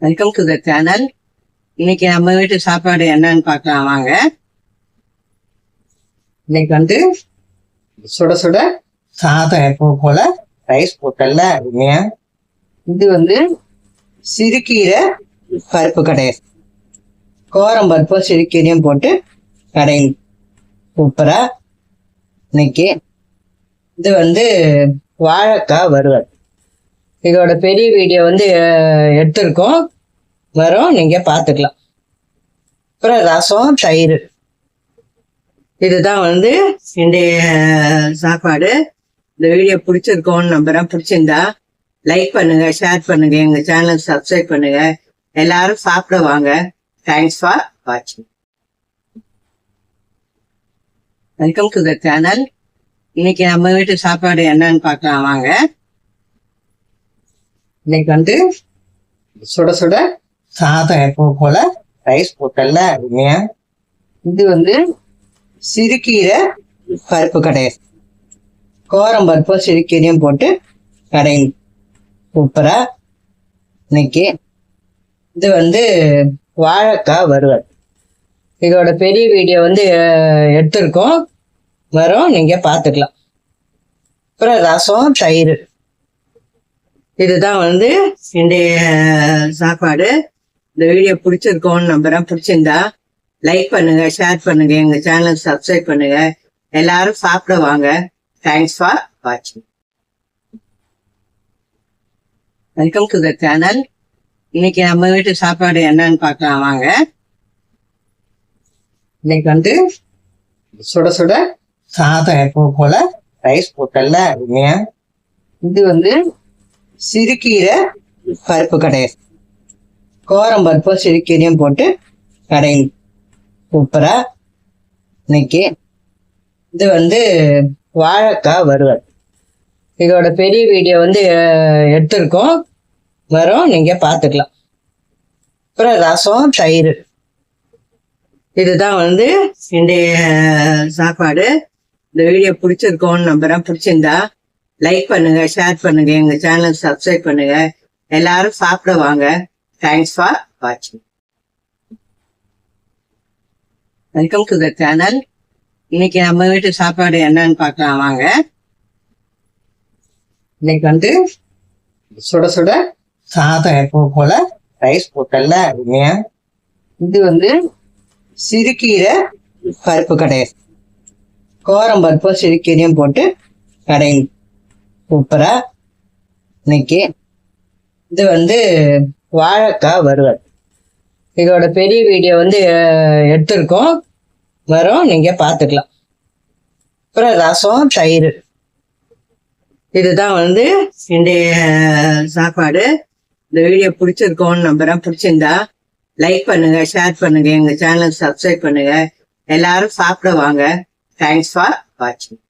Welcome to the channel. இன்னைக்கு நம்ம வீட்டு சாப்பாடு என்னன்னு பார்க்கலாம் வாங்க. இன்னைக்கு வந்து சுட சுட சாதம் எப்பவும் போல ரைஸ் போட்டல அருமையா. இது வந்து சிறுக்கீரை பருப்பு கடையல், கோரம் பருப்பும் சிறுக்கீரையும் போட்டு கடையில் சூப்பரா. இன்னைக்கு இது வந்து வாழைக்காய் வறுவல். இதோட பெரிய வீடியோ வந்து எடுத்திருக்கோம், வரும், நீங்க பார்த்துக்கலாம். அப்புறம் ரசம், தயிர். இதுதான் வந்து இன்றைய சாப்பாடு. இந்த வீடியோ பிடிச்சிருக்கோன்னு நம்புறேன். பிடிச்சிருந்தா லைக் பண்ணுங்க, ஷேர் பண்ணுங்க, எங்க சேனல் சப்ஸ்கிரைப் பண்ணுங்க. எல்லாரும் சாப்பிட வாங்க. தேங்க்ஸ் ஃபார் வாட்சிங். Welcome to the channel. இன்னைக்கு நம்ம வீட்டு சாப்பாடு என்னன்னு பார்க்கலாம் வாங்க. இன்னைக்கு வந்து சுட சுட சாதம் எப்பவும் போல ரைஸ் போட்டல அருமையா. இது வந்து சிறுக்கீரை பருப்பு கடையல், கோரம் பருப்பும் சிறுக்கீரையும் போட்டு கடையில் சூப்பரா. இன்னைக்கு இது வந்து வாழைக்காய் வறுவல். இதோட பெரிய வீடியோ வந்து எடுத்திருக்கோம், வரும், நீங்க பார்த்துக்கலாம். அப்புறம் ரசம், தயிர். இதுதான் வந்து இன்றைய சாப்பாடு. இந்த வீடியோ பிடிச்சிருக்கோன்னு நம்புறேன். பிடிச்சிருந்தா லைக் பண்ணுங்க, ஷேர் பண்ணுங்க, எங்க சேனல் சப்ஸ்கிரைப் பண்ணுங்க. எல்லாரும் சாப்பிட வாங்க. தேங்க்ஸ் ஃபார் வாட்சிங். Welcome to the channel. இன்னைக்கு நம்ம வீட்டு சாப்பாடு என்னன்னு பார்க்கலாம் வாங்க. இன்னைக்கு வந்து சுட சுட சாதம் எப்பவும் போல ரைஸ் போட்டல அருமையா. இது வந்து சிறுக்கீரை பருப்பு கடையல், கோரம் பருப்பும் சிறுக்கீரையும் போட்டு கடையில் சூப்பரா. இன்னைக்கு இது வந்து வாழைக்காய் வறுவல். இதோட பெரிய வீடியோ வந்து எடுத்திருக்கோம், வரும், நீங்க பார்த்துக்கலாம். அப்புறம் ரசம், தயிர். இதுதான் வந்து இன்றைய சாப்பாடு. இந்த வீடியோ பிடிச்சிருக்கோன்னு நம்புறேன். பிடிச்சிருந்தா லைக் பண்ணுங்க, ஷேர் பண்ணுங்க, எங்க சேனல் சப்ஸ்கிரைப் பண்ணுங்க. எல்லாரும் சாப்பிட வாங்க. தேங்க்ஸ் ஃபார் வாட்சிங். Welcome to the channel. இன்னைக்கு நம்ம வீட்டு சாப்பாடு என்னன்னு பார்க்கலாம் வாங்க. இன்னைக்கு வந்து சுட சுட சாதம் எப்பவும் போல ரைஸ் போட்டல அருமையா. இது வந்து சிறுக்கீரை பருப்பு கடையல், கோரம் பருப்பும் சிறுக்கீரையும் போட்டு கடையில் சூப்பரா. இன்னைக்கு இது வந்து வாழைக்காய் வறுவல். இதோட பெரிய வீடியோ வந்து எடுத்திருக்கோம், வரும், நீங்க பார்த்துக்கலாம். அப்புறம் ரசம், தயிர். இதுதான் வந்து இன்றைய சாப்பாடு. இந்த வீடியோ பிடிச்சிருக்கோன்னு நம்புறேன். பிடிச்சிருந்தா லைக் பண்ணுங்க, ஷேர் பண்ணுங்க, எங்க சேனல் சப்ஸ்கிரைப் பண்ணுங்க. எல்லாரும் சாப்பிட வாங்க. தேங்க்ஸ் ஃபார் வாட்சிங்.